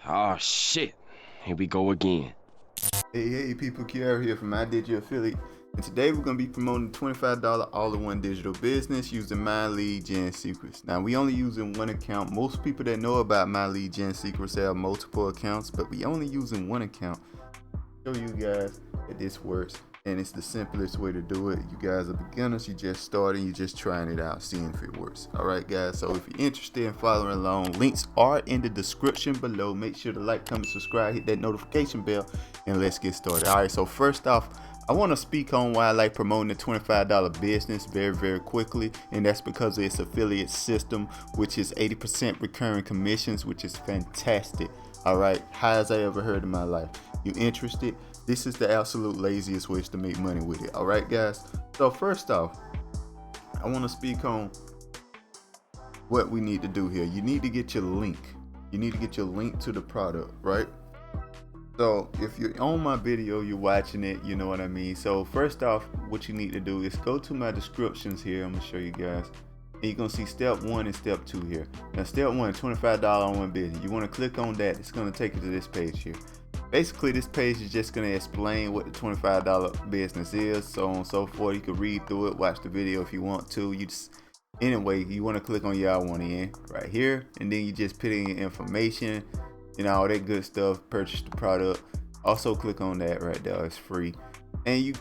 Oh shit. Here we go again. Hey people, Kiara here from My Digital Affiliate, and today we're going to be promoting $25 all-in-one digital business using My Lead Gen Secrets. Now, we only using one account. Most people that know about My Lead Gen Secrets have multiple accounts, but we only using one account. Show you guys that this works, and it's the simplest way to do it. You guys are beginners, you just starting, you just trying it out, seeing if it works. Alright guys, so if you're interested in following along, links are in the description below. Make sure to like, comment, subscribe, hit that notification bell, and let's get started. Alright, so first off, I want to speak on why I like promoting the $25 business very quickly, and that's because of its affiliate system, which is 80% recurring commissions, which is fantastic. Alright, highest I ever heard in my life. You interested? This is the absolute laziest ways to make money with it. Alright guys, so first off, I want to speak on what we need to do here. You need to get your link. You need to get your link to the product, right? So if you're on my video, you're watching it, you know what I mean. So first off, what you need to do is go to my descriptions here. I'm gonna show you guys, and you're gonna see step 1 and step 2 here. Now step 1, $25 on one business. You want to click on that. It's gonna take you to this page here. Basically, this page is just going to explain what the $25 business is, so on and so forth. You can read through it, watch the video if you want to. Anyway, you want to click on your I want in right here, and then you just put in your information and all that good stuff. Purchase the product. Also click on that right there. It's free, and you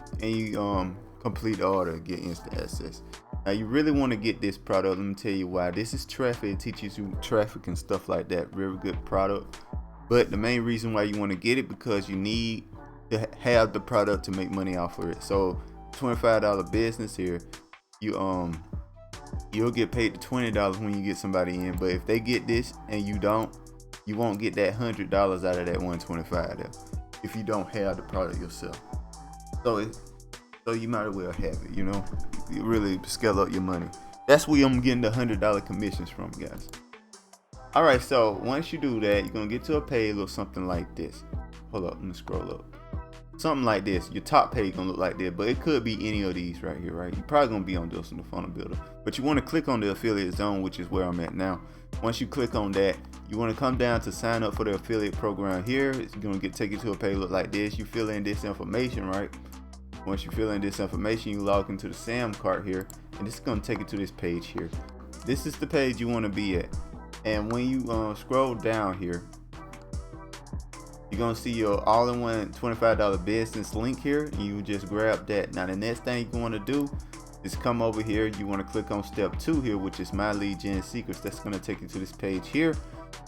complete the order, get instant access. Now you really want to get this product. Let me tell you why. This is traffic. It teaches you traffic and stuff like that. Really good product. But the main reason why you want to get it, because you need to have the product to make money off of it. So $25 business here, you'll get paid the $20 when you get somebody in. But if they get this and you don't, you won't get that $100 out of that $125 there if you don't have the product yourself. So you might as well have it, you know. You really scale up your money. That's where I'm getting the $100 commissions from, guys. Alright, so once you do that, you're gonna get to a page or something like this. Hold up, let me scroll up. Something like this. Your top page gonna look like this, but it could be any of these right here, right? You're probably gonna be on this in the funnel builder, but you want to click on the affiliate zone, which is where I'm at now. Once you click on that, you want to come down to sign up for the affiliate program here. It's gonna take you to a page look like this. You fill in this information, right? Once you fill in this information, you log into the SAM cart here, and this is gonna take you to this page here. This is the page you want to be at. And when you scroll down here, you're gonna see your all-in-one $25 business link here, and you just grab that. Now the next thing you want to do is come over here. You want to click on step 2 here, which is My Lead Gen Secrets. That's gonna take you to this page here.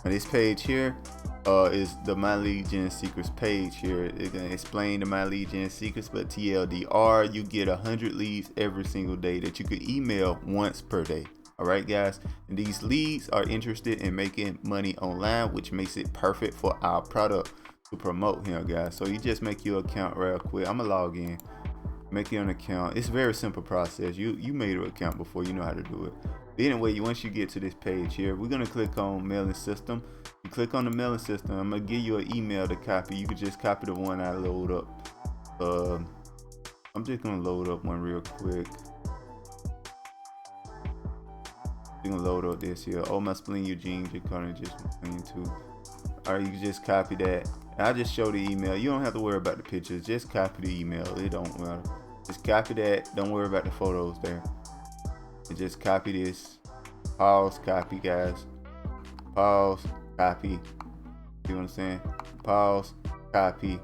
And this page here is the My Lead Gen Secrets page here. It's gonna explain the My Lead Gen Secrets, but TLDR, you get 100 leads every single day that you could email once per day. Alright guys, and these leads are interested in making money online, which makes it perfect for our product to promote here, guys. So you just make your account real quick. I'm gonna log in, make you an account. It's a very simple process. You made an account before, you know how to do it. But anyway, once you get to this page here, we're gonna click on mailing system. You click on the mailing system. I'm gonna give you an email to copy. You can just copy the one I load up. I'm just gonna load up one real quick. You can load up this here. Oh, my spleen, Eugene, J. Carter, just too. Alright, you can just copy that. I'll just show the email. You don't have to worry about the pictures. Just copy the email. It don't matter. Just copy that. Don't worry about the photos there. And just copy this. Pause, copy, guys. Pause, copy. You know what I'm saying? Pause, copy.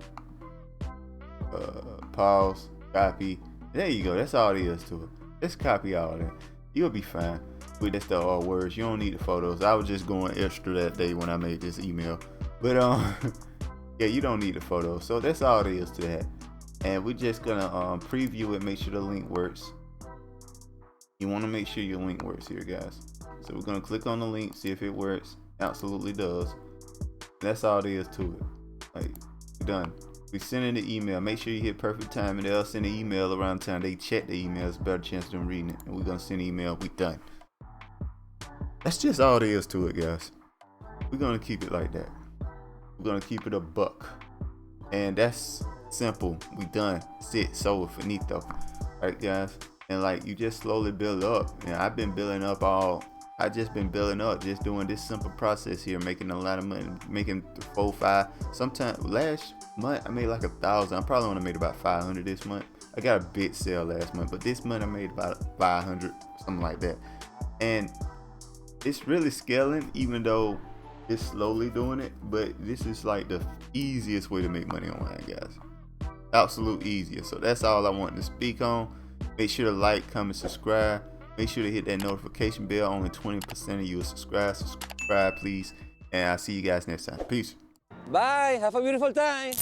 Pause, copy. There you go. That's all there is to it. Just copy all that. You'll be fine. With that stuff, all words. You don't need the photos. I was just going extra that day when I made this email, but yeah, you don't need the photos. So that's all there is to that. And we're just gonna preview it, make sure the link works. You want to make sure your link works here, guys. So we're gonna click on the link, see if it works. Absolutely does. That's all there is to it. Like, we're done. We send in the email. Make sure you hit perfect time, and they'll send the email around the time they check the emails. Better chance of them reading it. And we're gonna send the email. We done. That's just all there is to it, guys. We're gonna keep it like that. We're gonna keep it a buck, and that's simple. We done. That's it. So finito. All right, guys. And like, you just slowly build up. And I've been building up all I just been building up, just doing this simple process here, making a lot of money, making 4, 5. Sometimes last month I made like 1,000. I probably only made about 500 this month. I got a big sale last month, but this month I made about 500, something like that. And it's really scaling, even though it's slowly doing it. But this is like the easiest way to make money online, guys. Absolute easiest. So that's all I wanted to speak on. Make sure to like, comment, subscribe. Make sure to hit that notification bell. Only 20% of you will subscribe. Subscribe, please. And I'll see you guys next time. Peace. Bye. Have a beautiful time.